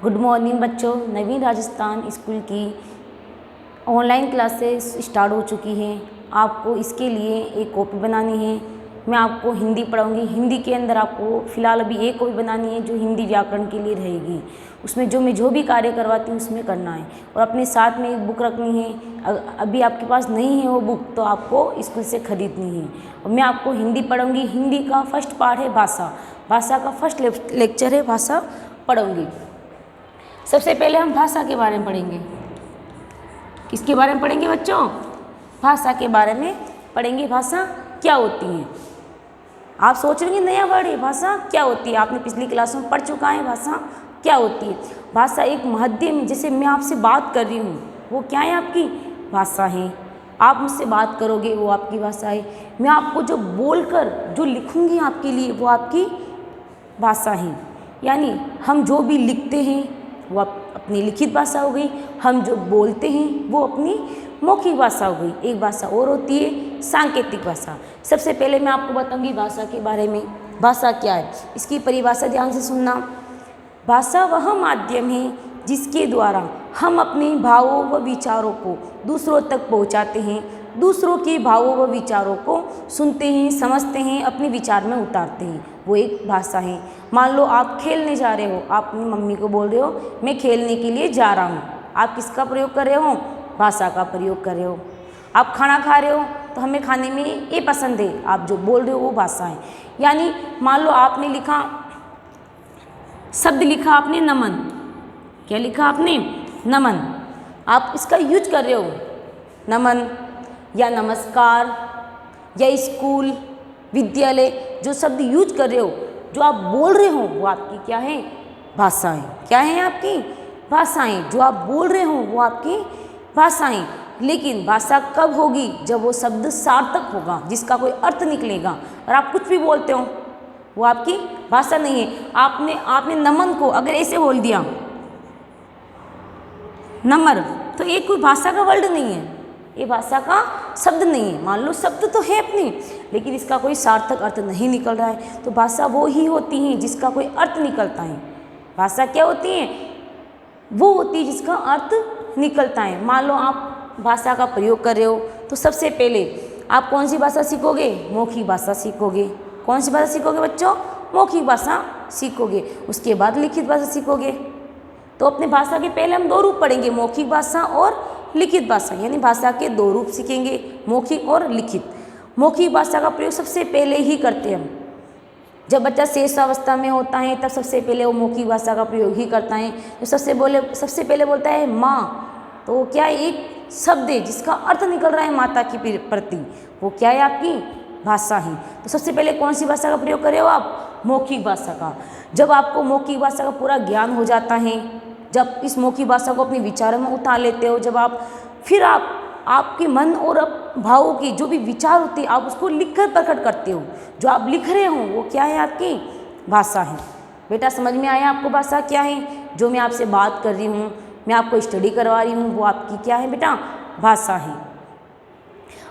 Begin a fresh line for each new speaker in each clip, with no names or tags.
Good morning बच्चों। नवीन Rajasthan school की online classes start हो चुकी हैं। आपको इसके लिए एक कॉपी बनानी है। मैं आपको हिंदी पढ़ाऊंगी। हिंदी के अंदर आपको फ़िलहाल अभी एक कॉपी बनानी है जो हिंदी व्याकरण के लिए रहेगी। उसमें मैं जो भी कार्य करवाती हूँ उसमें करना है और अपने साथ में एक बुक रखनी है। अभी आपके पास नहीं है वो बुक तो आपको स्कूल से खरीदनी है। और मैं आपको हिंदी पढ़ाऊँगी। हिंदी का फर्स्ट पार्ट है भाषा। भाषा का फर्स्ट लेक्चर है भाषा पढ़ूँगी। सबसे पहले हम भाषा के बारे में पढ़ेंगे। किसके बारे में पढ़ेंगे बच्चों? भाषा के बारे में पढ़ेंगे। भाषा क्या होती है? आप सोच रहे हैं नया वर्ड है भाषा क्या होती है। आपने पिछली क्लास में पढ़ चुका है भाषा क्या होती है। भाषा एक माध्यम है। जैसे मैं आपसे बात कर रही हूँ वो क्या है? आपकी भाषा है। आप मुझसे बात करोगे वो आपकी भाषा है। मैं आपको जो बोलकर जो लिखूँगी आपके लिए वो आपकी भाषा है। यानी हम जो भी लिखते हैं वो अपनी लिखित भाषा हो गई। हम जो बोलते हैं वो अपनी मौखिक भाषा हो गई। एक भाषा और होती है सांकेतिक भाषा। सबसे पहले मैं आपको बताऊंगी भाषा के बारे में। भाषा क्या है इसकी परिभाषा ध्यान से सुनना। भाषा वह माध्यम है जिसके द्वारा हम अपने भावों व विचारों को दूसरों तक पहुंचाते हैं। दूसरों के भावों व विचारों को सुनते हैं, समझते हैं, अपने विचार में उतारते हैं। वो एक भाषा है। मान लो आप खेलने जा रहे हो, आप अपनी मम्मी को बोल रहे हो मैं खेलने के लिए जा रहा हूँ। आप किसका प्रयोग कर रहे हो? भाषा का प्रयोग कर रहे हो। आप खाना खा रहे हो तो हमें खाने में ये पसंद है। आप जो बोल रहे हो वो भाषा है। यानी मान लो आपने लिखा शब्द लिखा आपने नमन। क्या लिखा आपने? नमन। आप इसका यूज कर रहे हो नमन या नमस्कार या स्कूल विद्यालय। जो शब्द यूज कर रहे हो जो आप बोल रहे हो वो आपकी क्या है? भाषाएं। क्या है आपकी? भाषाएं। जो आप बोल रहे हो वो आपकी भाषाएं। लेकिन भाषा कब होगी? जब वो शब्द सार्थक होगा, जिसका कोई अर्थ निकलेगा। और आप कुछ भी बोलते हो वो आपकी भाषा नहीं है। आपने नमन को अगर ऐसे बोल दिया नमर तो ये कोई भाषा का वर्ड नहीं है। ये भाषा का शब्द नहीं है। मान लो शब्द तो है अपनी लेकिन इसका कोई सार्थक अर्थ नहीं निकल रहा है। तो भाषा वो ही होती है जिसका कोई अर्थ निकलता है। भाषा क्या होती है? वो होती है जिसका अर्थ निकलता है। मान लो आप भाषा का प्रयोग कर रहे हो तो सबसे पहले आप कौन सी भाषा सीखोगे? मौखिक भाषा सीखोगे। कौन सी भाषा सीखोगे बच्चों? मौखिक भाषा सीखोगे। उसके बाद लिखित भाषा सीखोगे। तो अपने भाषा के पहले हम दो रूप पढ़ेंगे, मौखिक भाषा और लिखित भाषा। यानी भाषा के दो रूप सीखेंगे, मौखिक और लिखित। मौखिक भाषा का प्रयोग सबसे पहले ही करते हैं हम। जब बच्चा शेष अवस्था में होता है तब सबसे पहले वो मौखिक भाषा का प्रयोग ही करता है। जो सबसे पहले बोलता है माँ, तो वो क्या है? एक शब्द है जिसका अर्थ निकल रहा है माता की प्रति। वो क्या है? आपकी भाषा है। तो सबसे पहले कौन सी भाषा का प्रयोग कर रहे हो आप? मौखिक भाषा का। जब आपको मौखिक भाषा का पूरा ज्ञान हो जाता है, जब इस मौखिक भाषा को अपने विचारों में उतार लेते हो, जब आपके मन और भावों की जो भी विचार होते हैं आप उसको लिखकर प्रकट करते हो। जो आप लिख रहे हो वो क्या है? आपकी भाषा है। बेटा समझ में आया आपको भाषा क्या है? जो मैं आपसे बात कर रही हूँ, मैं आपको स्टडी करवा रही हूँ, वो आपकी क्या है बेटा? भाषा है।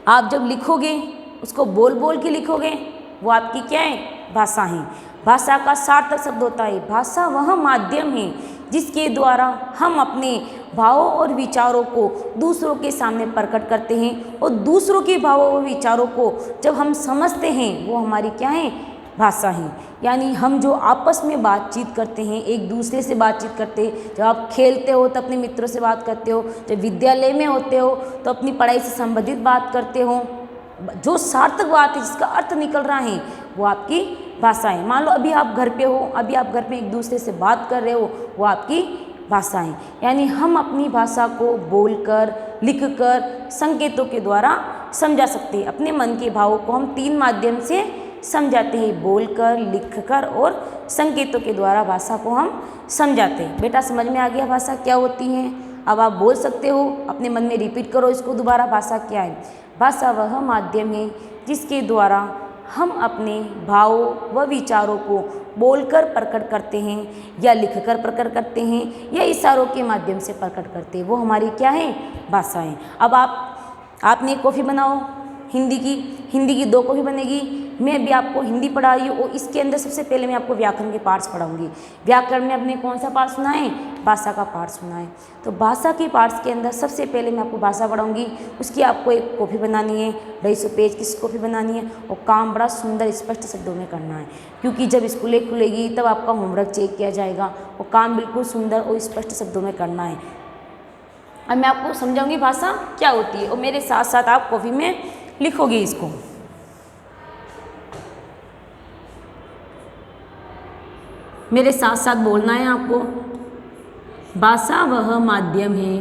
आप जब लिखोगे उसको बोल बोल के लिखोगे, वो आपकी क्या है? भाषा है। भाषा का सार्थक शब्द होता है भाषा वह माध्यम है जिसके द्वारा हम अपने भावों और विचारों को दूसरों के सामने प्रकट करते हैं। और दूसरों के भावों और विचारों को जब हम समझते हैं वो हमारी क्या है? भाषा है। यानी हम जो आपस में बातचीत करते हैं, एक दूसरे से बातचीत करते हैं। जब आप खेलते हो तो अपने मित्रों से बात करते हो, जब विद्यालय में होते हो तो अपनी पढ़ाई से संबंधित बात करते हो। जो सार्थक बात है जिसका अर्थ निकल रहा है वो आपकी भाषा है। मान लो अभी आप घर पे हो, अभी आप घर पे एक दूसरे से बात कर रहे हो, वो आपकी भाषा है। यानी हम अपनी भाषा को बोलकर, लिखकर, संकेतों के द्वारा समझा सकते हैं। अपने मन के भावों को हम तीन माध्यम से समझाते हैं, बोलकर, लिखकर और संकेतों के द्वारा भाषा को हम समझाते हैं। बेटा समझ में आ गया भाषा क्या होती है? अब आप बोल सकते हो, अपने मन में रिपीट करो इसको दोबारा। भाषा क्या है? भाषा वह माध्यम है जिसके द्वारा हम अपने भावों व विचारों को बोलकर प्रकट करते हैं या लिखकर प्रकट करते हैं या इशारों के माध्यम से प्रकट करते हैं। वो हमारी क्या है? भाषा है। अब आपने कॉपी बनाओ हिंदी की 2 कॉपी बनेगी। मैं भी आपको हिंदी पढ़ा रही हूँ और इसके अंदर सबसे पहले मैं आपको व्याकरण के पार्ट्स पढ़ाऊंगी। व्याकरण में अपने कौन सा पार्ट सुना है? भाषा का पाठ सुना है। तो भाषा के पार्ट्स के अंदर सबसे पहले मैं आपको भाषा पढ़ाऊंगी, उसकी आपको एक कॉपी बनानी है, 250 पेज की कॉपी बनानी है और काम बड़ा सुंदर स्पष्ट शब्दों में करना है, क्योंकि जब स्कूलें खुलेगी तब आपका होमवर्क चेक किया जाएगा और काम बिल्कुल सुंदर और स्पष्ट शब्दों में करना है। अब मैं आपको समझाऊंगी भाषा क्या होती है और मेरे साथ साथ आप कॉपी में लिखोगे इसको। मेरे साथ साथ बोलना है आपको। भाषा वह माध्यम है,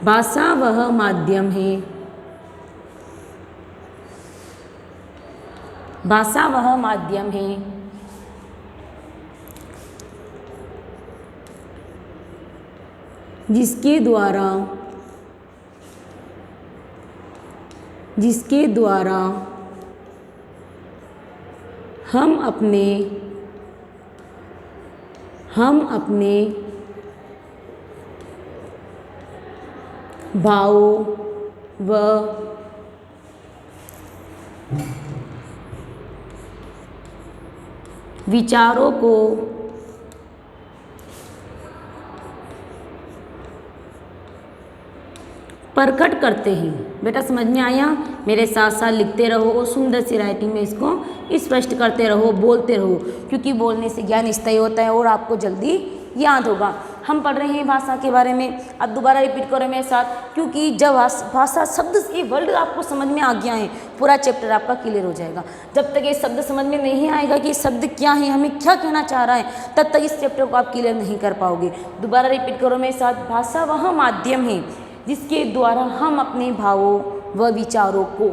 भाषा वह माध्यम है, भाषा वह माध्यम है जिसके द्वारा हम अपने भावों व विचारों को प्रकट करते हैं। बेटा समझ में आया? मेरे साथ साथ लिखते रहो और सुंदर सी राइटिंग में इसको स्पष्ट करते रहो, बोलते रहो, क्योंकि बोलने से ज्ञान स्थायी होता है और आपको जल्दी याद होगा। हम पढ़ रहे हैं भाषा के बारे में। अब दोबारा रिपीट करो मेरे साथ, क्योंकि जब भाषा शब्द ये वर्ड आपको समझ में आ गया है, पूरा चैप्टर आपका क्लियर हो जाएगा। जब तक ये शब्द समझ में नहीं आएगा कि शब्द क्या है, हमें क्या कहना चाह रहा है, तब तक इस चैप्टर को आप क्लियर नहीं कर पाओगे। दोबारा रिपीट करो मेरे साथ। भाषा वह माध्यम है जिसके द्वारा हम अपने भावों व विचारों को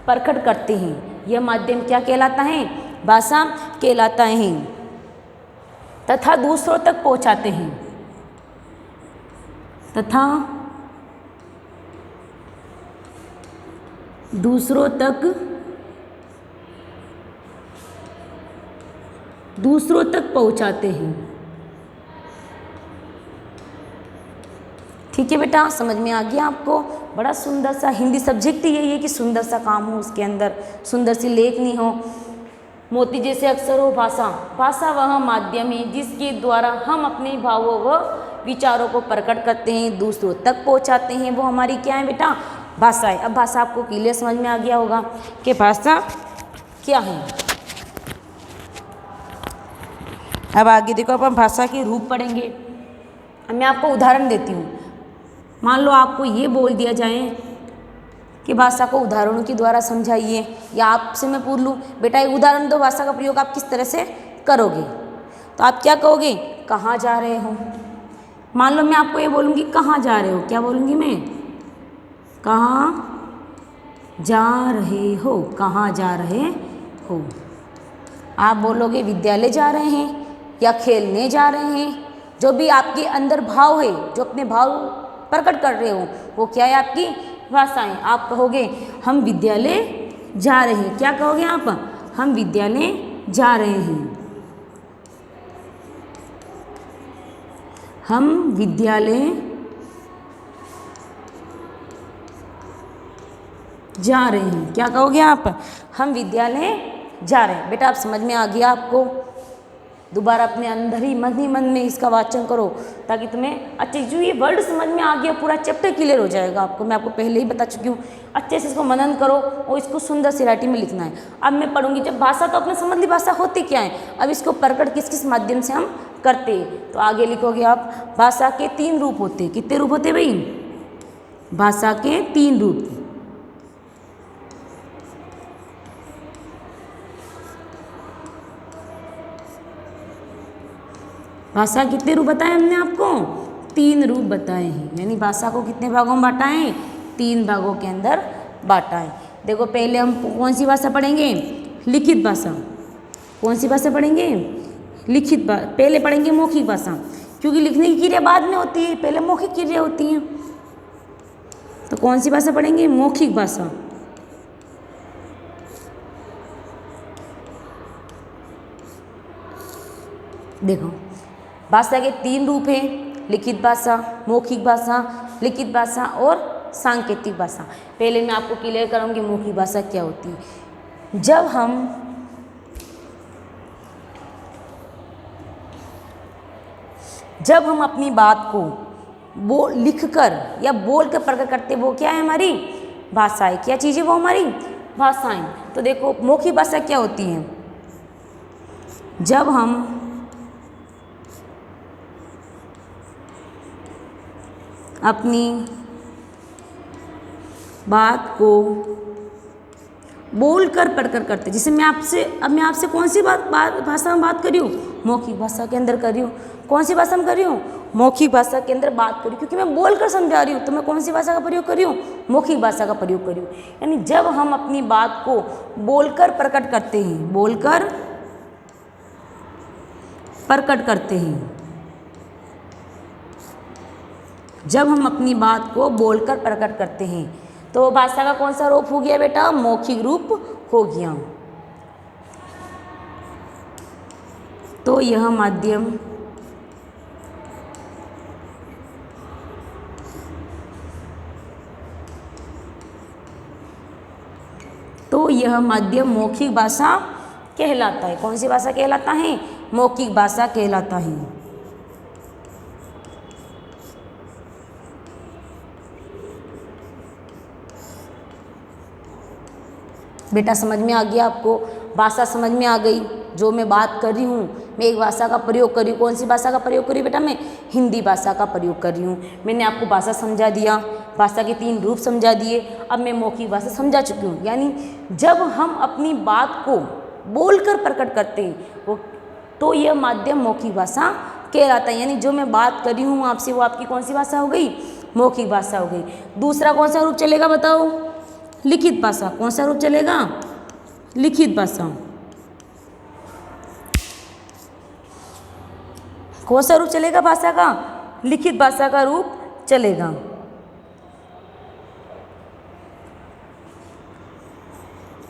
प्रकट करते हैं। यह माध्यम क्या कहलाता है? भाषा कहलाता है। तथा दूसरों तक पहुंचाते हैं, तथा दूसरों तक पहुंचाते हैं। ठीक है बेटा, समझ में आ गया आपको? बड़ा सुंदर सा हिंदी सब्जेक्ट यही है कि सुंदर सा काम हो, उसके अंदर सुंदर सी लेखनी हो, मोती जैसे अक्षर हो। भाषा वह माध्यम है जिसके द्वारा हम अपने भावों व विचारों को प्रकट करते हैं, दूसरों तक पहुंचाते हैं। वो हमारी क्या है बेटा? भाषा है। अब भाषा आपको क्लियर समझ में आ गया होगा कि भाषा क्या है। अब आगे देखो, अपन भाषा के रूप पढ़ेंगे। अब मैं आपको उदाहरण देती हूँ। मान लो आपको ये बोल दिया जाए कि भाषा को उदाहरणों के द्वारा समझाइए, या आपसे मैं पूछ लूँ बेटा एक उदाहरण दो, भाषा का प्रयोग आप किस तरह से करोगे, तो आप क्या कहोगे? कहाँ जा रहे हो। मान लो मैं आपको ये बोलूँगी कहाँ जा रहे हो, क्या बोलूँगी मैं? कहाँ जा रहे हो, कहाँ जा रहे हो। आप बोलोगे विद्यालय जा रहे हैं या खेलने जा रहे हैं। जो भी आपके अंदर भाव है, जो अपने भाव प्रकट कर रहे हो, वो क्या है? आपकी भाषाएं। आप कहोगे हम विद्यालय जा रहे हैं। क्या कहोगे आप? हम विद्यालय जा रहे हैं। हम विद्यालय जा रहे हैं। क्या कहोगे आप? हम विद्यालय जा रहे हैं। बेटा आप समझ में आ गया आपको? दोबारा अपने अंदर ही मन में इसका वाचन करो, ताकि तुम्हें अच्छे, जो ये वर्ड समझ में आ गया, पूरा चैप्टर क्लियर हो जाएगा आपको। मैं आपको पहले ही बता चुकी हूँ। अच्छे से इसको मनन करो और इसको सुंदर सी राइटिंग में लिखना है। अब मैं पढ़ूंगी। जब भाषा तो अपने समझ ली भाषा होती क्या है, अब इसको प्रकट किस किस माध्यम से हम करते हैं। तो आगे लिखोगे आप, भाषा के 3 रूप होते हैं। कितने रूप होते भाई? भाषा के 3 रूप। भाषा कितने रूप बताए हमने आपको? 3 रूप बताए हैं। यानी भाषा को कितने भागों में बांटा है? 3 भागों के अंदर बांटा है। देखो पहले हम कौन सी भाषा पढ़ेंगे? लिखित भाषा। कौन सी भाषा पढ़ेंगे? लिखित भाषा। पहले पढ़ेंगे मौखिक भाषा, क्योंकि लिखने की क्रिया बाद में होती है, पहले मौखिक क्रिया होती है। तो कौन सी भाषा पढ़ेंगे? मौखिक भाषा। देखो भाषा के 3 रूप हैं, लिखित भाषा, मौखिक भाषा, लिखित भाषा और सांकेतिक भाषा। पहले मैं आपको क्लियर करूँगी मौखिक भाषा क्या होती है। जब हम जब हम अपनी बात को वो लिख कर या बोल कर प्रकट करते, वो क्या है हमारी भाषाएं। क्या चीज़ें वो हमारी भाषाएं। तो देखो मौखिक भाषा क्या होती है, जब हम अपनी बात को बोल कर प्रकट करते। जैसे मैं आपसे कौन सी भाषा में बात कर रही हूँ, मौखिक भाषा के अंदर कर रही हूँ। कौन सी भाषा में कर रही हूँ, मौखिक भाषा के अंदर बात कर रही हूँ, क्योंकि मैं बोल कर समझा रही हूँ। तो मैं कौन सी भाषा का प्रयोग कर रही हूँ, मौखिक भाषा का प्रयोग कर रही हूँ। यानी जब हम अपनी बात को बोलकर प्रकट करते हैं, बोलकर प्रकट करते हैं, जब हम अपनी बात को बोलकर प्रकट करते हैं, तो भाषा का कौन सा रूप हो गया बेटा, मौखिक रूप हो गया। तो यह माध्यम मौखिक भाषा कहलाता है। कौन सी भाषा कहलाता है, मौखिक भाषा कहलाता है। बेटा समझ में आ गया आपको, भाषा समझ में आ गई। जो मैं बात कर रही हूँ, मैं एक भाषा का प्रयोग कर रही हूँ। कौन सी भाषा का प्रयोग कर रही हूँ बेटा, मैं हिंदी भाषा का प्रयोग कर रही हूँ। मैंने आपको भाषा समझा दिया, भाषा के 3 रूप समझा दिए। अब मैं मौखिक भाषा समझा चुकी हूँ। यानी जब हम अपनी बात को बोलकर प्रकट करते हैं वो, तो यह माध्यम मौखिक भाषा कहलाता है। यानी जो मैं बात कर रही हूँ आपसे, वो आपकी कौन सी भाषा हो गई, मौखिक भाषा हो गई। दूसरा कौन सा रूप चलेगा बताओ, लिखित भाषा। कौन सा रूप चलेगा, लिखित भाषा। कौन सा रूप चलेगा भाषा का, लिखित भाषा का रूप चलेगा।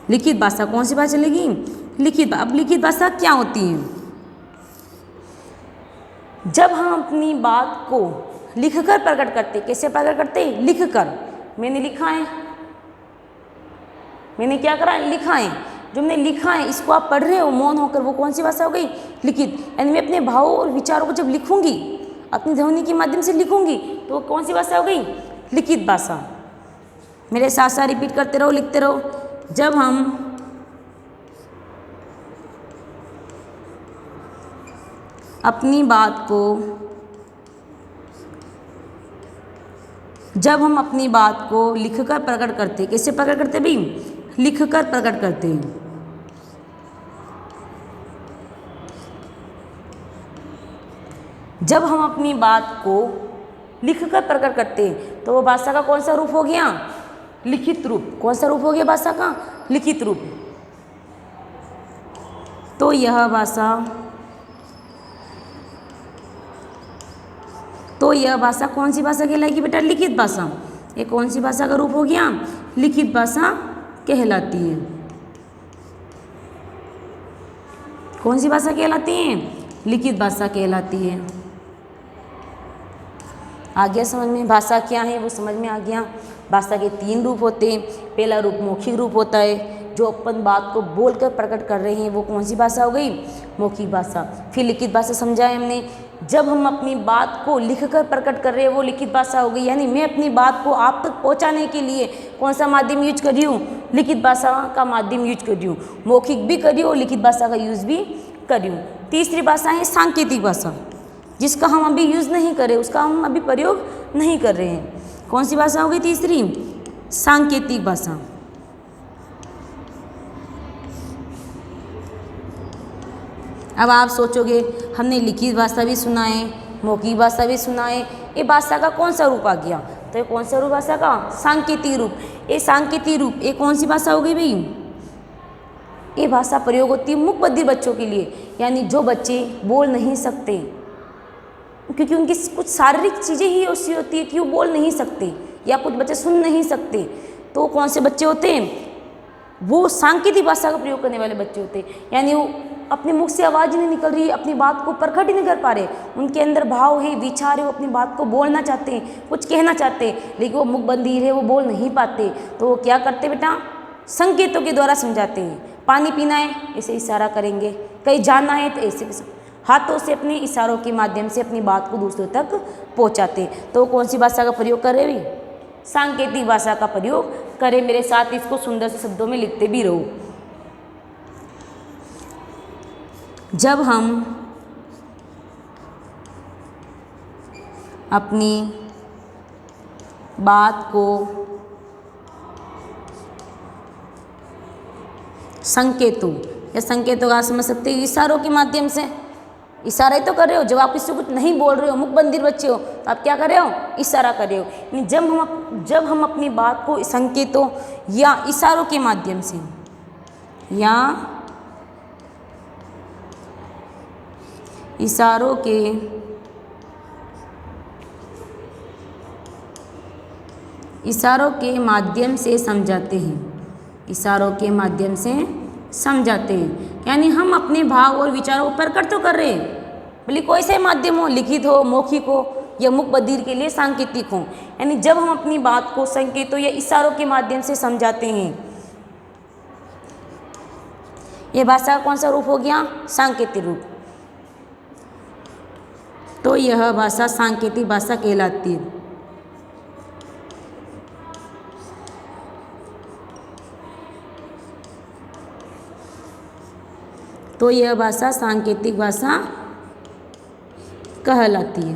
लिखित भाषा कौन सी भाषा चलेगी, लिखित। अब लिखित भाषा क्या होती है, जब हम अपनी बात को लिखकर प्रकट करते। कैसे प्रकट करते, लिखकर। मैंने लिखा है, मैंने क्या करा, लिखा है। जो मैंने लिखा है इसको आप पढ़ रहे हो मौन होकर, वो कौन सी भाषा हो गई, लिखित। यानी मैं अपने भावों और विचारों को जब लिखूंगी, अपनी ध्वनि के माध्यम से लिखूंगी, तो वो कौन सी भाषा हो गई, लिखित भाषा। मेरे साथ साथ रिपीट करते रहो, लिखते रहो। जब हम अपनी बात को लिखकर प्रकट करते। कैसे प्रकट करते भाई, लिखकर प्रकट करते हैं। जब हम अपनी बात को लिखकर प्रकट करते हैं, तो वो भाषा का कौन सा रूप हो गया, लिखित रूप। कौन सा रूप हो गया भाषा का, लिखित रूप। तो यह भाषा कौन सी भाषा कहलाएगी बेटा, लिखित भाषा। ये कौन सी भाषा का रूप हो गया, लिखित भाषा कहलाती है। कौन सी भाषा कहलाती है, लिखित भाषा कहलाती है। आ गया समझ में, भाषा क्या है वो समझ में आ गया। भाषा के 3 रूप होते हैं। पहला रूप मौखिक रूप होता है, जो अपन बात को बोलकर प्रकट कर रहे हैं, वो कौन सी भाषा हो गई, मौखिक भाषा। फिर लिखित भाषा समझाया हमने, जब हम अपनी बात को लिखकर प्रकट कर रहे हैं, वो लिखित भाषा हो गई। यानी मैं अपनी बात को आप तक पहुंचाने के लिए कौन सा माध्यम यूज कर रही हूँ, लिखित भाषा का माध्यम यूज कर रही हूँ। मौखिक भी कर रही हूँ और लिखित भाषा का यूज भी कर रही हूँ। तीसरी भाषा है सांकेतिक भाषा, जिसका हम अभी यूज नहीं कर रहे, उसका हम अभी प्रयोग नहीं कर रहे हैं। कौन सी भाषा हो गई तीसरी, सांकेतिक भाषा। अब आप सोचोगे हमने लिखित भाषा भी सुना है, मौखिक भाषा भी सुना है, ये भाषा का कौन सा रूप आ गया। तो ये कौन सा रूप भाषा का, सांकेतिक रूप। ये सांकेतिक रूप ये कौन सी भाषा हो गई भाई, ये भाषा प्रयोग होती है मूक बधिर बच्चों के लिए। यानी जो बच्चे बोल नहीं सकते, क्योंकि उनकी कुछ शारीरिक चीज़ें ही ऐसी होती है कि वो बोल नहीं सकते, या कुछ बच्चे सुन नहीं सकते। तो कौन से बच्चे होते हैं, वो सांकेतिक भाषा का प्रयोग करने वाले बच्चे होते हैं। यानी वो अपने मुख से आवाज़ ही नहीं निकल रही, अपनी बात को प्रकट ही नहीं कर पा रहे, उनके अंदर भाव है, विचार है, वो अपनी बात को बोलना चाहते हैं, कुछ कहना चाहते हैं, लेकिन वो मुख बंधीर है, वो बोल नहीं पाते। तो वो क्या करते बेटा, संकेतों के द्वारा समझाते हैं। पानी पीना है, ऐसे इशारा करेंगे, कहीं जाना है तो ऐसे। हाथों से अपने इशारों के माध्यम से अपनी बात को दूसरों तक पहुंचाते। तो कौन सी भाषा का प्रयोग कर रहे हैं? सांकेतिक भाषा का प्रयोग करें। मेरे साथ इसको सुंदर से शब्दों में लिखते भी रहो। जब हम अपनी बात को संकेतों या संकेतों का समझ सकते हैं इशारों के माध्यम से। इशारा ही तो कर रहे हो। जब आप किसी को कुछ नहीं बोल रहे हो, मुख बंदिर बच्चे हो, तो आप क्या कर रहे हो? इशारा कर रहे हो। यानी जब हम अपनी बात को संकेतों या इशारों के माध्यम से या इशारों के माध्यम से समझाते हैं, इशारों के माध्यम से समझाते हैं। यानी हम अपने भाव और विचारों को प्रकट तो कर रहे हैं, भले कोई से माध्यम हो, लिखित हो, मौखिक हो या मुख बधिर के लिए सांकेतिक हो। यानी जब हम अपनी बात को संकेतों या इशारों के माध्यम से समझाते हैं, यह भाषा का कौन सा रूप हो गया? सांकेतिक रूप। तो यह भाषा सांकेतिक भाषा कहलाती है। तो यह भाषा सांकेतिक भाषा कहलाती है।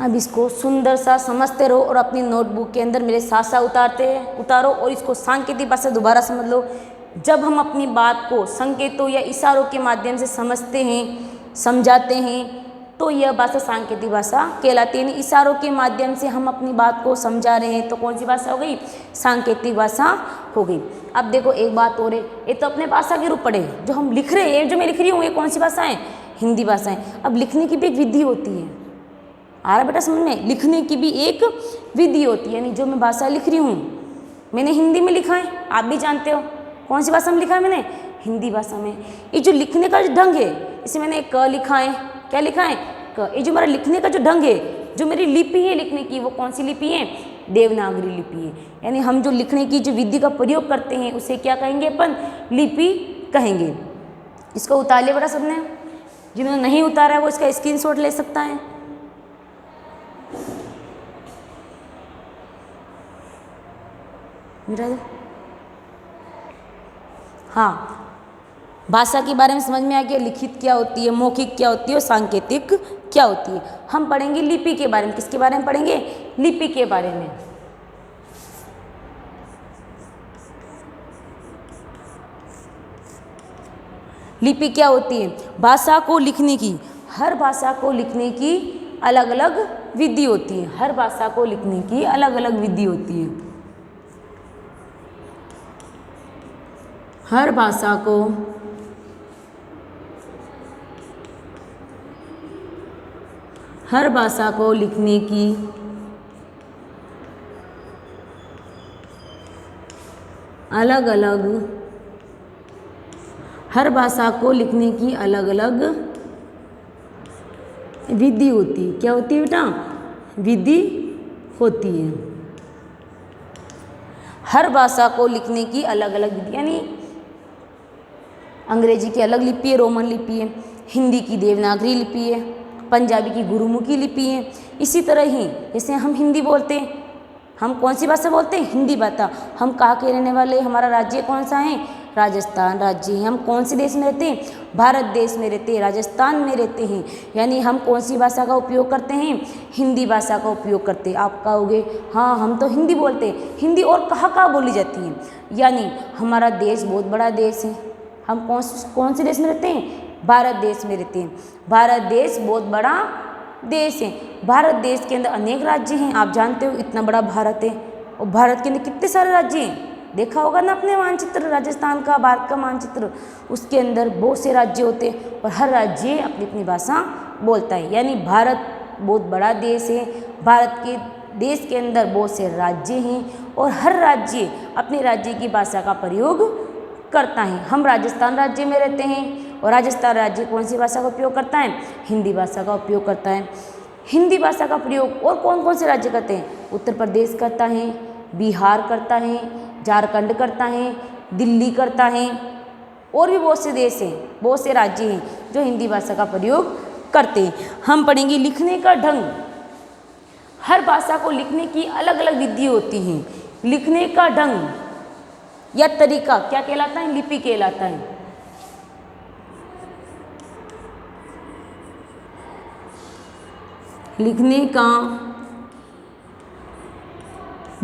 अब इसको सुंदर सा समझते रहो और अपनी नोटबुक के अंदर मेरे साथ साथ उतारो और इसको सांकेतिक भाषा दोबारा समझ लो। जब हम अपनी बात को संकेतों या इशारों के माध्यम से समझते हैं, समझाते हैं, तो यह भाषा सांकेतिक भाषा कहलाती है। इशारों के माध्यम से हम अपनी बात को समझा रहे हैं, तो कौन सी भाषा हो गई? सांकेतिक भाषा हो गई। अब देखो एक बात और है, ये तो अपने भाषा के रूप पढ़े, जो हम लिख रहे हैं, जो मैं लिख रही हूँ, ये कौन सी भाषा है? हिंदी भाषा है। अब लिखने की भी एक विधि होती है, आ रहा बेटा समझ में? लिखने की भी एक विधि होती है। यानी जो मैं भाषा लिख रही हूँ, मैंने हिंदी में लिखा है, आप भी जानते हो कौन सी भाषा में लिखा है मैंने? हिंदी भाषा में। ये जो लिखने का जो ढंग है, इसे मैंने क लिखा है, क्या लिखा है? क। ये जो मेरा लिखने का जो ढंग है, जो मेरी लिपि है लिखने की, वो कौन सी लिपि है? देवनागरी लिपि है। यानी हम जो लिखने की जो विधि का प्रयोग करते हैं, उसे क्या कहेंगे अपन? लिपि कहेंगे। इसको उतार लिया बेटा सबने? जिन्होंने नहीं उतारा है वो इसका स्क्रीनशॉट ले सकता है। हाँ, भाषा के बारे में समझ में आ गया। लिखित क्या होती है, मौखिक क्या होती है और सांकेतिक क्या होती है। हम पढ़ेंगे लिपि के बारे में। किसके बारे में पढ़ेंगे? लिपि के बारे में। लिपि क्या होती है? भाषा को लिखने की, हर भाषा को लिखने की अलग अलग विधि होती है। हर भाषा को लिखने की अलग अलग विधि होती है। हर भाषा को लिखने की अलग अलग विधि होती है। क्या होती है बेटा? विधि होती है। हर भाषा को लिखने की अलग अलग विधि, यानी अंग्रेजी की अलग लिपि है, रोमन लिपि है, हिंदी की देवनागरी लिपि है, पंजाबी की गुरुमुखी लिपि है। इसी तरह ही जैसे हम हिंदी बोलते हैं, हम कौन सी भाषा बोलते हैं? हिंदी भाषा। हम कहाँ के रहने वाले? हमारा राज्य कौन सा है? राजस्थान राज्य है। हम कौन से देश में रहते हैं? भारत देश में रहते हैं, राजस्थान में रहते हैं। यानी हम कौन सी भाषा का उपयोग करते हैं? हिंदी भाषा का उपयोग करते हैं। आप कहोगे हाँ हम तो हिंदी बोलते हैं। हिंदी और कहाँ बोली जाती है? यानी हमारा देश बहुत बड़ा देश है। हम कौन से देश में रहते हैं? भारत देश में रहते हैं। भारत देश बहुत बड़ा देश है। भारत देश के अंदर अनेक राज्य हैं। आप जानते हो इतना बड़ा भारत है, और भारत के अंदर कितने सारे राज्य हैं? देखा होगा ना अपने मानचित्र, राजस्थान का, भारत का मानचित्र, उसके अंदर बहुत से राज्य होते हैं और हर राज्य अपनी अपनी भाषा बोलता है। यानी भारत बहुत बड़ा देश है। भारत के देश के अंदर बहुत से राज्य हैं और हर राज्य अपने राज्य की भाषा का प्रयोग करता है। हम राजस्थान राज्य में रहते हैं और राजस्थान राज्य कौन सी भाषा का उपयोग करता है? हिंदी भाषा का उपयोग करता है। हिंदी भाषा का प्रयोग और कौन कौन से राज्य करते हैं? उत्तर प्रदेश करता है, बिहार करता है, झारखंड करता है, दिल्ली करता है, और भी बहुत से देश हैं, बहुत से राज्य हैं जो हिंदी भाषा का प्रयोग करते हैं। हम पढ़ेंगे लिखने का ढंग। हर भाषा को लिखने की अलग अलग विधि होती हैं। लिखने का ढंग या तरीका क्या कहलाता है? लिपि कहलाता है। लिखने का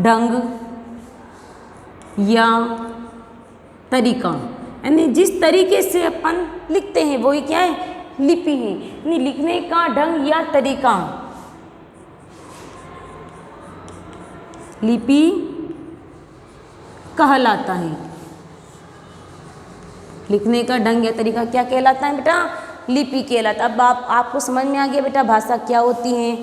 ढंग या तरीका, यानी जिस तरीके से अपन लिखते हैं वही क्या है? लिपि है। यानी लिखने का ढंग या तरीका लिपि कहलाता है। लिखने का ढंग या तरीका क्या कहलाता है बेटा? लिपि कहलाता है। अब आपको समझ में आ गया बेटा भाषा क्या होती है,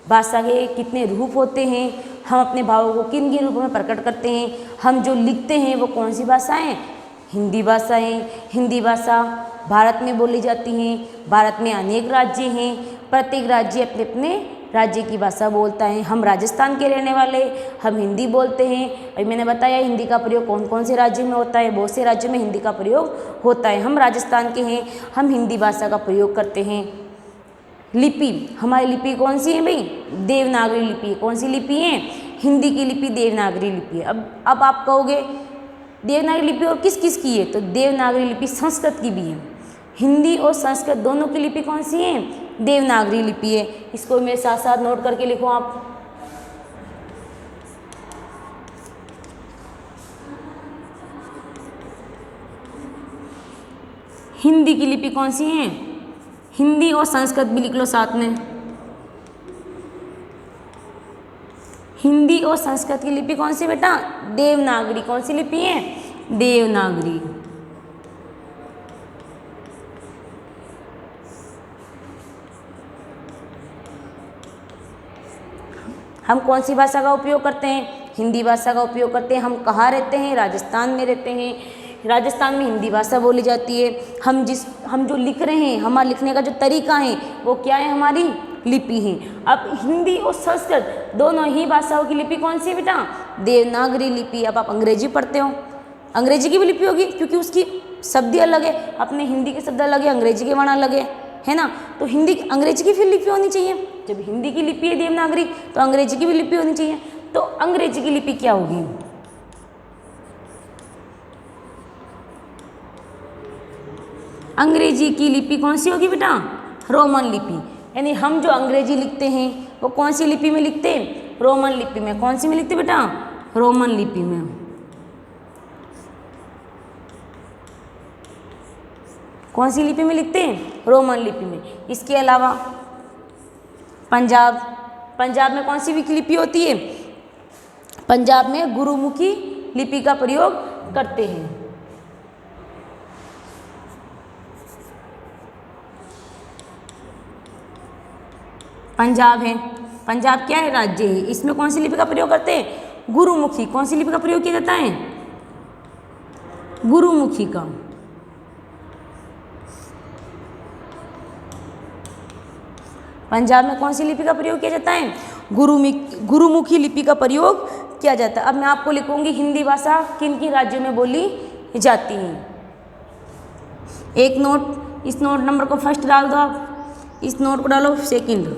भाषा के कितने रूप होते हैं, हम अपने भावों को किन किन रूपों में प्रकट करते हैं, हम जो लिखते हैं वो कौन सी भाषा है? हिंदी भाषा है। हिंदी भाषा भारत में बोली जाती है। भारत में अनेक राज्य हैं, प्रत्येक राज्य अपने अपने राज्य की भाषा बोलता है। हम राजस्थान के रहने वाले, हम हिंदी बोलते हैं। अभी मैंने बताया हिंदी का प्रयोग कौन कौन से राज्य में होता है, बहुत से राज्यों में हिंदी का प्रयोग होता है। हम राजस्थान के हैं, हम हिंदी भाषा का प्रयोग करते हैं। लिपि, हमारी लिपि कौन सी है भाई? देवनागरी लिपि। कौन सी लिपि है? हिंदी की लिपि देवनागरी लिपि है। अब आप कहोगे देवनागरी लिपि और किस किस की है? तो देवनागरी लिपि संस्कृत की भी है। हिंदी और संस्कृत दोनों की लिपि कौन सी है? देवनागरी लिपि है। इसको मेरे साथ साथ नोट करके लिखो आप। हिंदी की लिपि कौन सी है? हिंदी और संस्कृत भी लिख लो साथ में। हिंदी और संस्कृत की लिपि कौन सी बेटा? देवनागरी। कौन सी लिपि है? देवनागरी। हम कौन सी भाषा का उपयोग करते हैं? हिंदी भाषा का उपयोग करते हैं। हम कहाँ रहते हैं? राजस्थान में रहते हैं। राजस्थान में हिंदी भाषा बोली जाती है। हम जो लिख रहे हैं, हमारा लिखने का जो तरीका है वो क्या है? हमारी लिपि है। अब हिंदी और संस्कृत दोनों ही भाषाओं की लिपि कौन सी है बेटा? देवनागरी लिपि। अब आप अंग्रेजी पढ़ते हो, अंग्रेजी की भी लिपि होगी क्योंकि उसकी शब्द अलग है। अपने हिंदी के शब्द अलग है, अंग्रेजी के वर्ण अलग है ना? तो हिंदी अंग्रेजी की फिर लिपि होनी चाहिए। जब हिंदी की लिपि है देवनागरी तो अंग्रेजी की भी लिपि होनी चाहिए। तो अंग्रेजी की लिपि क्या होगी? अंग्रेजी की लिपि कौन सी होगी बेटा? रोमन लिपि। यानी हम जो अंग्रेजी लिखते हैं वो कौन सी लिपि में लिखते हैं? रोमन लिपि में। कौन सी में लिखते बेटा? रोमन लिपि में। कौन सी लिपि में लिखते हैं? रोमन लिपि में। इसके अलावा पंजाब में कौन सी लिपि होती है? पंजाब में गुरुमुखी लिपि का प्रयोग करते हैं। पंजाब है, पंजाब क्या है? राज्य है। इसमें कौन सी लिपि का प्रयोग करते हैं? गुरुमुखी। कौन सी लिपि का प्रयोग किया जाता है? गुरुमुखी का। पंजाब में कौन सी लिपि का प्रयोग किया जाता है? गुरुमुखी लिपि का प्रयोग किया जाता है। अब मैं आपको लिखूंगी हिंदी भाषा किन किन राज्यों में बोली जाती है। एक नोट, इस नोट नंबर को फर्स्ट डाल दो आप, इस नोट को डालो सेकंड,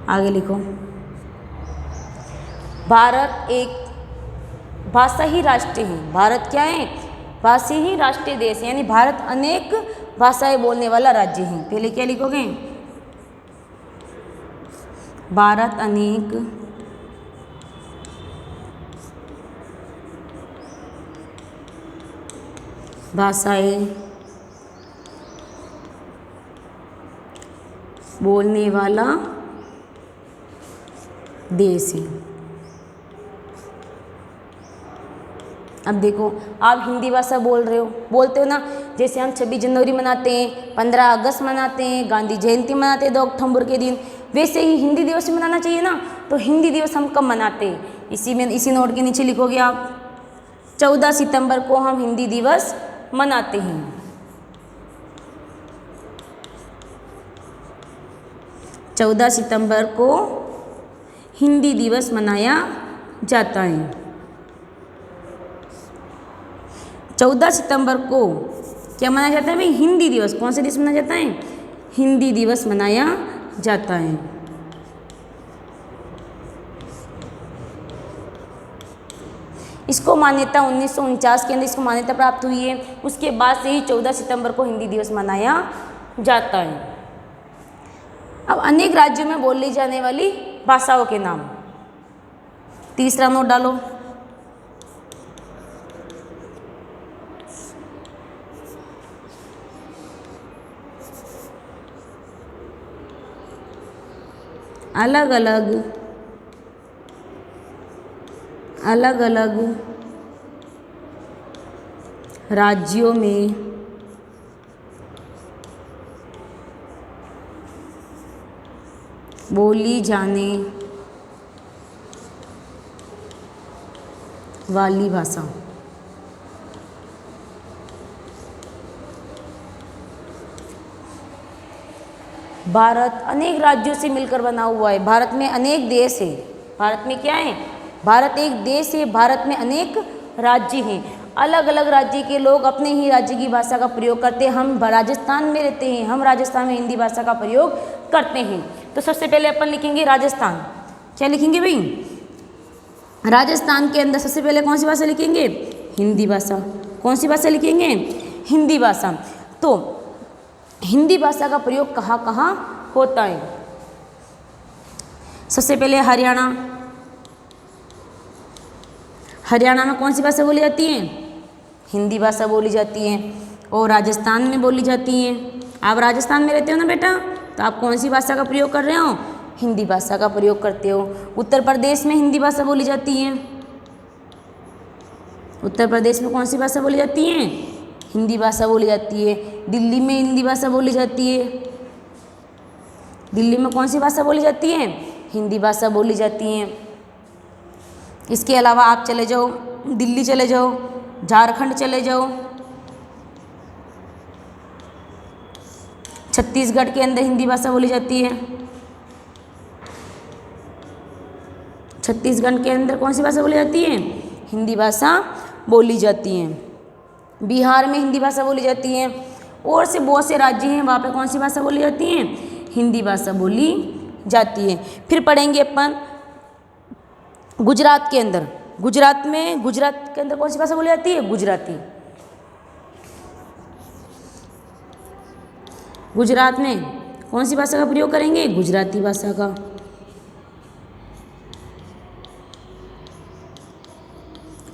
आगे लिखो। भारत एक भाषा ही राष्ट्र है। भारत क्या है? भाषा ही राष्ट्रीय देश है। यानी भारत अनेक भाषाएं बोलने वाला राज्य है। पहले क्या लिखोगे? भारत अनेक भाषाएं बोलने वाला देश है। अब देखो, आप हिंदी भाषा बोलते हो ना। जैसे हम 26 जनवरी मनाते हैं, 15 अगस्त मनाते हैं, गांधी जयंती मनाते हैं 2 अक्टूबर के दिन, वैसे ही हिंदी दिवस भी मनाना चाहिए ना। तो हिंदी दिवस हम कब मनाते हैं? इसी नोट के नीचे लिखोगे आप, 14 सितंबर को हम हिंदी दिवस मनाते हैं। 14 सितंबर को हिंदी दिवस मनाया जाता है। 14 सितंबर को क्या मनाया जाता है भाई? हिंदी दिवस। कौन सा दिवस मनाया जाता है? हिंदी दिवस मनाया जाता है। इसको मान्यता 1949 के अंदर इसको मान्यता प्राप्त हुई है। उसके बाद से ही 14 सितंबर को हिंदी दिवस मनाया जाता है। अब अनेक राज्यों में बोली जाने वाली भाषाओं के नाम। तीसरा नोट डालो। अलग अलग राज्यों में बोली जाने वाली भाषा। भारत अनेक राज्यों से मिलकर बना हुआ है। भारत में अनेक देश है। भारत में क्या है? भारत एक देश है। भारत में अनेक राज्य हैं। अलग अलग राज्य के लोग अपने ही राज्य की भाषा का प्रयोग करते हैं। हम राजस्थान में रहते हैं, हम राजस्थान में हिंदी भाषा का प्रयोग करते हैं। तो सबसे पहले अपन लिखेंगे राजस्थान। क्या लिखेंगे भाई? राजस्थान के अंदर सबसे पहले कौन सी भाषा लिखेंगे? हिंदी भाषा। कौन सी भाषा लिखेंगे? हिंदी भाषा। तो हिंदी भाषा का प्रयोग कहाँ कहाँ होता है? सबसे पहले हरियाणा। हरियाणा में कौन सी भाषा बोली जाती है? हिंदी भाषा बोली जाती है। और राजस्थान में बोली जाती है। आप राजस्थान में रहते हो ना बेटा, तो आप कौन सी भाषा का प्रयोग कर रहे हो? हिंदी भाषा का प्रयोग करते हो। उत्तर प्रदेश में हिंदी भाषा बोली जाती है। उत्तर प्रदेश में कौन सी भाषा बोली जाती है? हिंदी भाषा बोली जाती है। दिल्ली में हिंदी भाषा बोली जाती है। दिल्ली में कौन सी भाषा बोली जाती है? हिंदी भाषा बोली जाती है। इसके अलावा आप चले जाओ, दिल्ली चले जाओ, झारखंड चले जाओ, छत्तीसगढ़ के अंदर हिंदी भाषा बोली जाती है। छत्तीसगढ़ के अंदर कौन सी भाषा बोली जाती है? हिंदी भाषा बोली जाती है। बिहार में हिंदी भाषा बोली जाती है। और से बहुत से राज्य हैं, वहाँ पे कौन सी भाषा बोली जाती है? हिंदी भाषा बोली जाती है। फिर पढ़ेंगे अपन गुजरात के अंदर। गुजरात के अंदर कौन सी भाषा बोली जाती है? गुजराती। गुजरात में कौन सी भाषा का प्रयोग करेंगे? गुजराती भाषा का।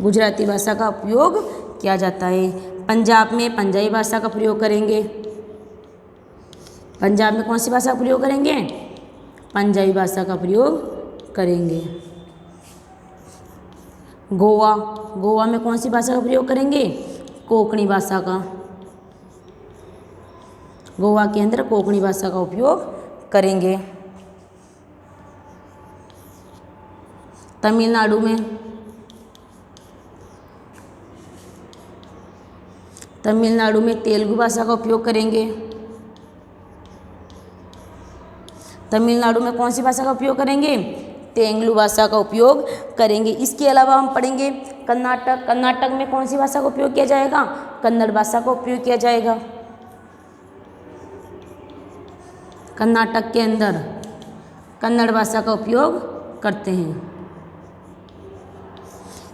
गुजराती भाषा का उपयोग किया जाता है। पंजाब में पंजाबी भाषा का प्रयोग करेंगे। पंजाब में कौन सी भाषा का प्रयोग करेंगे? पंजाबी भाषा का प्रयोग करेंगे। गोवा में कौन सी भाषा का प्रयोग करेंगे? कोंकणी भाषा का। गोवा के अंदर कोंकणी भाषा का उपयोग करेंगे। तमिलनाडु में तेलुगु भाषा का उपयोग करेंगे। तमिलनाडु में कौन सी भाषा का उपयोग करेंगे? तेलुगु भाषा का उपयोग करेंगे। इसके अलावा हम पढ़ेंगे कर्नाटक। कर्नाटक में कौन सी भाषा का उपयोग किया जाएगा? कन्नड़ भाषा का उपयोग किया जाएगा। कर्नाटक के अंदर कन्नड़ भाषा का उपयोग करते हैं।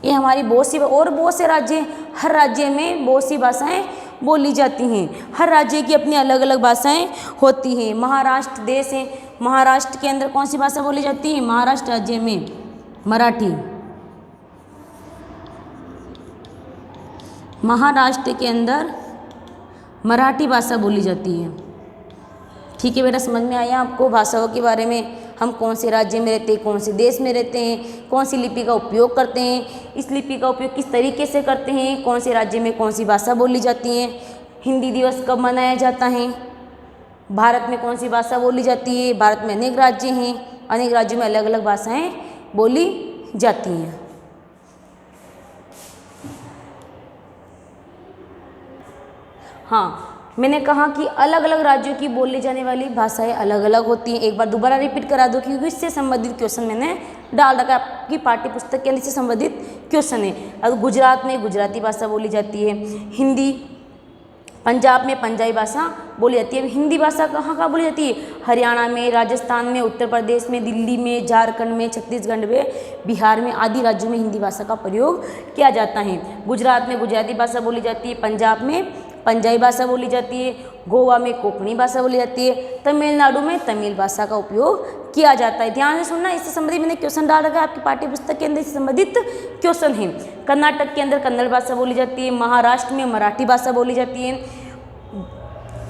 ये हमारी बहुत से राज्य, हर राज्य में बहुत सी भाषाएं बोली जाती हैं। हर राज्य की अपनी अलग अलग भाषाएं होती हैं। महाराष्ट्र देश है, महाराष्ट्र के अंदर कौन सी भाषा बोली जाती है? महाराष्ट्र राज्य में मराठी। महाराष्ट्र के अंदर मराठी भाषा बोली जाती है। ठीक है बेटा, समझ में आया आपको भाषाओं के बारे में? हम कौन से राज्य में रहते हैं, कौन से देश में रहते हैं, कौन सी लिपि का उपयोग करते हैं, इस लिपि का उपयोग किस तरीके से करते हैं, कौन से राज्य में कौन सी भाषा बोली जाती है, हिंदी दिवस कब मनाया जाता है, भारत में कौन सी भाषा बोली जाती है। भारत में अनेक राज्य हैं, अनेक राज्यों में अलग अलग भाषाएं बोली जाती हैं। हाँ, मैंने कहा कि अलग अलग राज्यों की बोली जाने वाली भाषाएं अलग अलग होती हैं। एक बार दोबारा रिपीट करा दो, क्योंकि इससे संबंधित क्वेश्चन मैंने डाल रखा है आपकी पाठ्य पुस्तक के से संबंधित क्वेश्चन है। अब गुजरात में गुजराती भाषा बोली जाती है, हिंदी, पंजाब में पंजाबी भाषा बोली जाती है। हिंदी भाषा कहाँ कहाँ बोली जाती है? हरियाणा में, राजस्थान में, उत्तर प्रदेश में, दिल्ली में, झारखंड में, छत्तीसगढ़ में, बिहार में आदि राज्यों में हिंदी भाषा का प्रयोग किया जाता है। गुजरात में गुजराती भाषा बोली जाती है, पंजाब में पंजाबी भाषा बोली जाती है, गोवा में कोंकणी भाषा बोली जाती है, तमिलनाडु में तमिल भाषा का उपयोग किया जाता है। ध्यान से सुनना, इससे संबंधित मैंने क्वेश्चन डाल रखा है आपकी पाठ्य पुस्तक के अंदर, इससे संबंधित क्वेश्चन है। कर्नाटक के अंदर कन्नड़ भाषा बोली जाती है, महाराष्ट्र में मराठी भाषा बोली जाती है,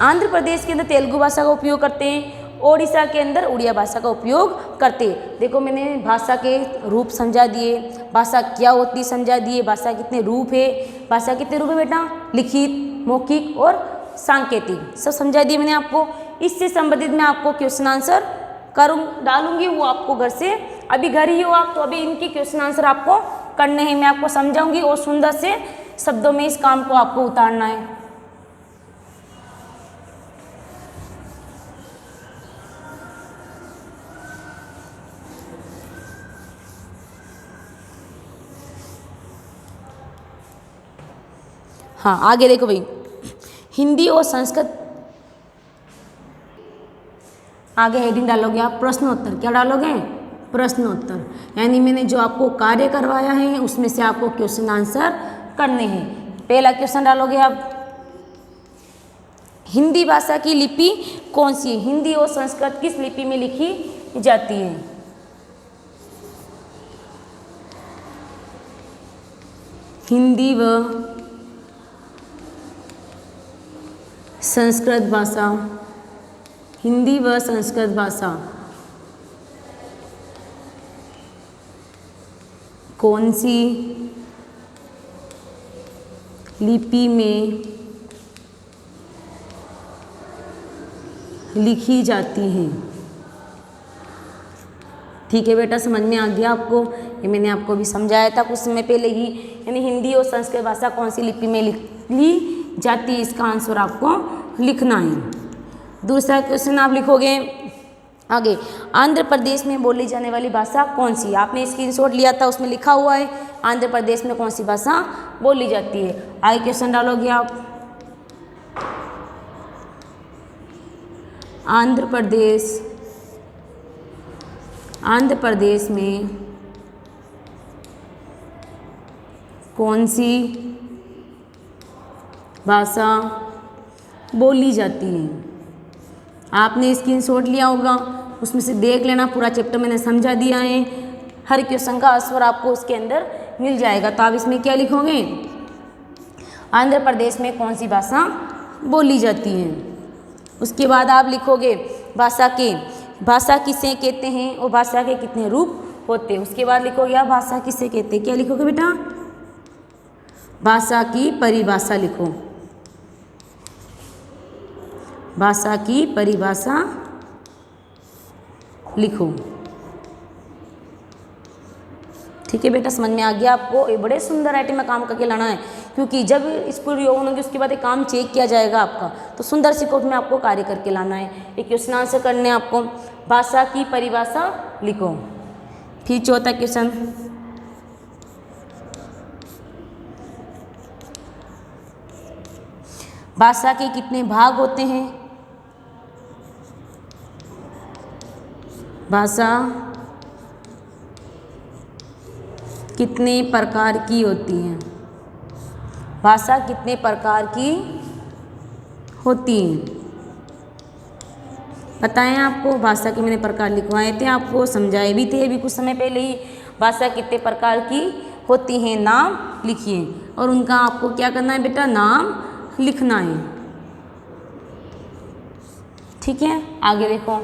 आंध्र प्रदेश के अंदर तेलुगु भाषा का उपयोग करते हैं, ओडिशा के अंदर उड़िया भाषा का उपयोग करते हैं। देखो मैंने भाषा के रूप समझा दिए, भाषा क्या होती समझा दिए, भाषा कितने रूप है, भाषा कितने रूप है बेटा, लिखित, मौखिक और सांकेतिक, सब समझा दिए मैंने आपको। इससे संबंधित मैं आपको क्वेश्चन आंसर डालूंगी, वो आपको घर से, अभी घर ही हो आप तो अभी इनके क्वेश्चन आंसर आपको करने हैं, मैं आपको समझाऊंगी और सुंदर से शब्दों में इस काम को आपको उतारना है। हाँ आगे देखो भाई, हिंदी और संस्कृत, आगे हेडिंग डालोगे आप प्रश्नोत्तर। क्या डालोगे? प्रश्नोत्तर। यानी मैंने जो आपको कार्य करवाया है उसमें से आपको क्वेश्चन आंसर करने हैं। पहला क्वेश्चन डालोगे आप, हिंदी भाषा की लिपि कौन सी है? हिंदी और संस्कृत किस लिपि में लिखी जाती है? हिंदी व संस्कृत भाषा, हिंदी व संस्कृत भाषा कौन सी लिपि में लिखी जाती है? ठीक है बेटा, समझ में आ गया आपको? ये मैंने आपको भी समझाया था कुछ समय पहले ही। यानी हिंदी और संस्कृत भाषा कौन सी लिपि में ली जाती है, इसका आंसर आपको लिखना है। दूसरा क्वेश्चन आप लिखोगे आगे, आंध्र प्रदेश में बोली जाने वाली भाषा कौन सी? आपने स्क्रीनशॉट लिया था, उसमें लिखा हुआ है आंध्र प्रदेश में कौन सी भाषा बोली जाती है। आगे क्वेश्चन डालोगे आप, आंध्र प्रदेश में कौन सी भाषा बोली जाती है? आपने स्क्रीनशॉट लिया होगा, उसमें से देख लेना, पूरा चैप्टर मैंने समझा दिया है, हर क्वेश्चन का आंसर आपको उसके अंदर मिल जाएगा। तो आप इसमें क्या लिखोगे? आंध्र प्रदेश में कौन सी भाषा बोली जाती है। उसके बाद आप लिखोगे भाषा किसे कहते हैं और भाषा के कितने रूप होते हैं। उसके बाद लिखोगे आप भाषा किसे कहते हैं। क्या लिखोगे बेटा? भाषा की परिभाषा लिखो, भाषा की परिभाषा लिखो। ठीक है बेटा, समझ में आ गया आपको? ये बड़े सुंदर राइटिंग में काम करके लाना है, क्योंकि जब स्कूल योग होंगे उसके बाद एक काम चेक किया जाएगा आपका, तो सुंदर सी कोट में आपको कार्य करके लाना है। एक क्वेश्चन आंसर करने आपको, भाषा की परिभाषा लिखो। फिर चौथा क्वेश्चन, भाषा के कितने भाग होते हैं? भाषा कितने प्रकार की होती है? भाषा कितने प्रकार की होती है? बताएं आपको, भाषा के मैंने प्रकार लिखवाए थे, आपको समझाए भी थे अभी कुछ समय पहले ही। भाषा कितने प्रकार की होती हैं, नाम लिखिए और उनका आपको क्या करना है बेटा? नाम लिखना है। ठीक है, आगे देखो।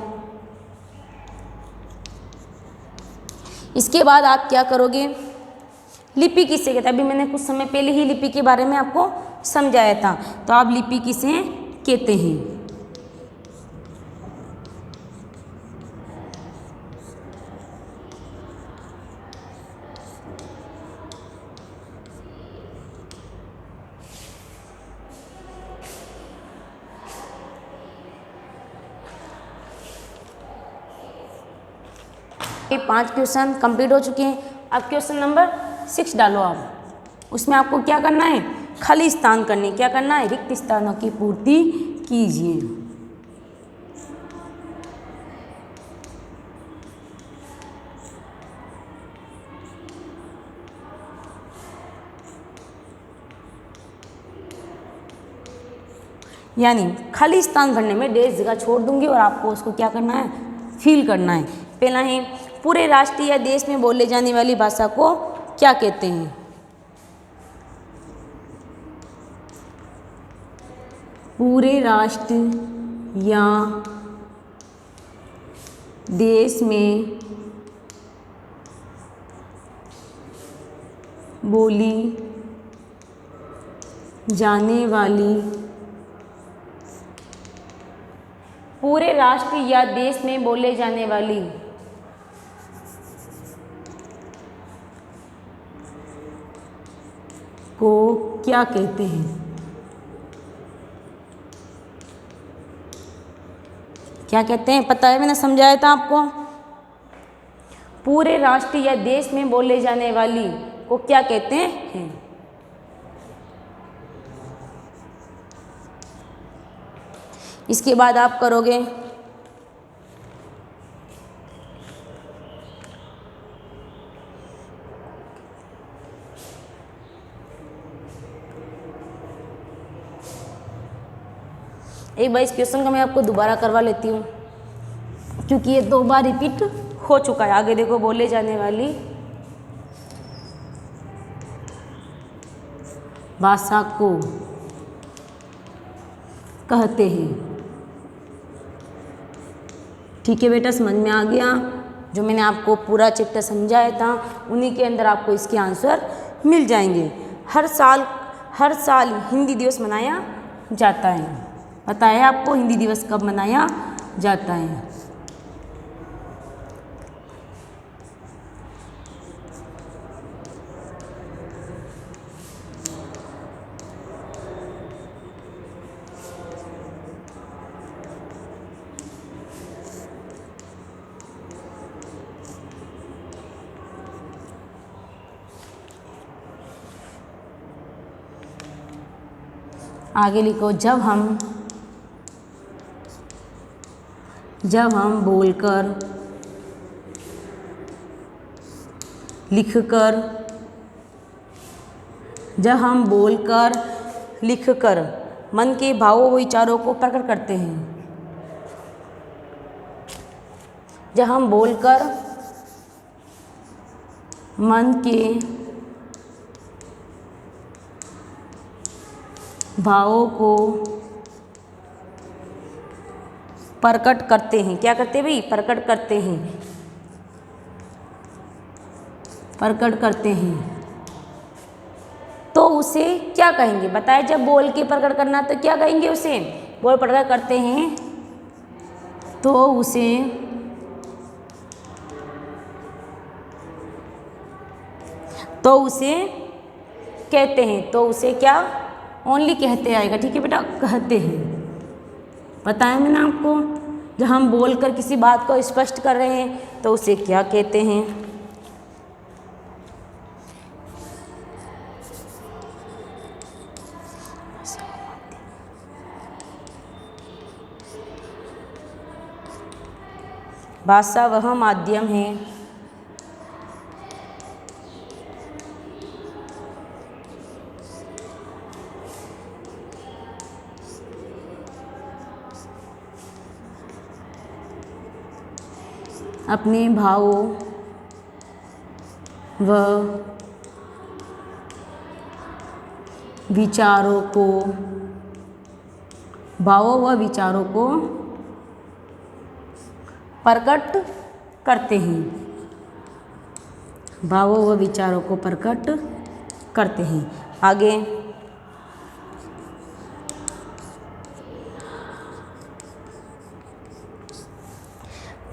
इसके बाद आप क्या करोगे? लिपि किसे कहते हैं? अभी मैंने कुछ समय पहले ही लिपि के बारे में आपको समझाया था, तो आप लिपि किसे कहते हैं? आपके 5 क्वेश्चन कंप्लीट हो चुके हैं। अब क्वेश्चन नंबर 6 डालो आप। उसमें आपको क्या करना है, खाली स्थान करने, क्या करना है, रिक्त स्थानों की पूर्ति कीजिए। यानी खाली स्थान भरने में डेढ़ जगह छोड़ दूंगी और आपको उसको क्या करना है, फिल करना है। पहला है, पूरे राष्ट्र या देश में बोले जाने वाली भाषा को क्या कहते हैं। पूरे राष्ट्र या देश में बोली जाने वाली, पूरे राष्ट्र या देश में बोले जाने वाली को क्या कहते हैं। क्या कहते हैं पता है, मैंने समझाया था आपको। पूरे राष्ट्र या देश में बोले जाने वाली को क्या कहते हैं। इसके बाद आप करोगे एक बार इस क्वेश्चन को मैं आपको दोबारा करवा लेती हूँ, क्योंकि ये 2 बार रिपीट हो चुका है। आगे देखो, बोले जाने वाली भाषा को कहते हैं। ठीक है बेटा, समझ में आ गया। जो मैंने आपको पूरा चैप्टर समझाया था उन्हीं के अंदर आपको इसके आंसर मिल जाएंगे। हर साल हिंदी दिवस मनाया जाता है। पता है आपको हिंदी दिवस कब मनाया जाता है। आगे लिखो, जब हम बोलकर, लिखकर, जब हम बोलकर लिखकर मन के भावों व विचारों को प्रकट करते हैं। जब हम बोलकर मन के भावों को प्रकट करते हैं। क्या करते हैं भाई, प्रकट करते हैं, प्रकट करते हैं, तो उसे क्या कहेंगे। बताए, जब बोल के प्रकट करना तो क्या कहेंगे उसे, बोल प्रकट करते हैं तो उसे कहते हैं। तो उसे क्या, ओनली कहते आएगा। ठीक है बेटा, कहते हैं। बताया मैंने आपको, जब हम बोलकर किसी बात को स्पष्ट कर रहे हैं तो उसे क्या कहते हैं। भाषा वह माध्यम है अपने भावों व विचारों को प्रकट करते हैं। भावों व विचारों को प्रकट करते हैं। आगे,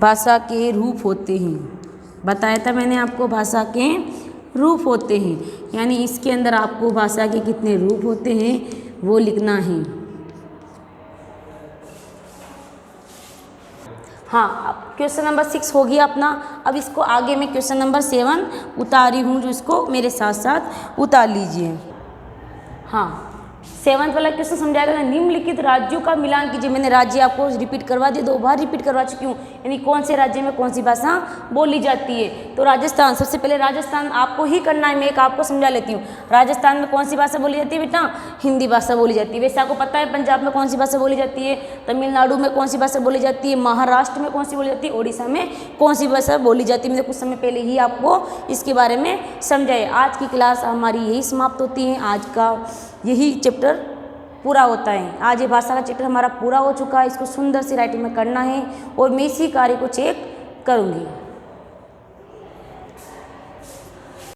भाषा के रूप होते हैं। बताया था मैंने आपको, भाषा के रूप होते हैं, यानी इसके अंदर आपको भाषा के कितने रूप होते हैं वो लिखना है। हाँ, क्वेश्चन नंबर 6 हो गया अपना। अब इसको आगे मैं क्वेश्चन नंबर 7 उतारी हूँ, जो इसको मेरे साथ साथ उतार लीजिए। हाँ, 7th वाला क्वेश्चन समझाया था, निम्नलिखित राज्यों का मिलान कीजिए। मैंने राज्य आपको रिपीट करवा दिए, 2 बार रिपीट करवा चुकी हूँ, यानी कौन से राज्य में कौन सी भाषा बोली जाती है। तो राजस्थान, सबसे पहले राजस्थान आपको ही करना है, मैं एक आपको समझा लेती हूँ। राजस्थान में कौन सी भाषा बोली जाती है बेटा? हिंदी भाषा बोली जाती है। वैसे आपको पता है पंजाब में कौन सी भाषा बोली जाती है, तमिलनाडु में कौन सी भाषा बोली जाती है, महाराष्ट्र में कौन सी बोली जाती है, उड़ीसा में कौन सी भाषा बोली जाती है। मैंने कुछ समय पहले ही आपको इसके बारे में समझाया। आज की क्लास हमारी यही समाप्त होती है, आज का यही चैप्टर पूरा होता है। आज ये भाषा का चैप्टर हमारा पूरा हो चुका है। इसको सुंदर सी राइटिंग में करना है और मैं इसी कार्य को चेक करूँगी।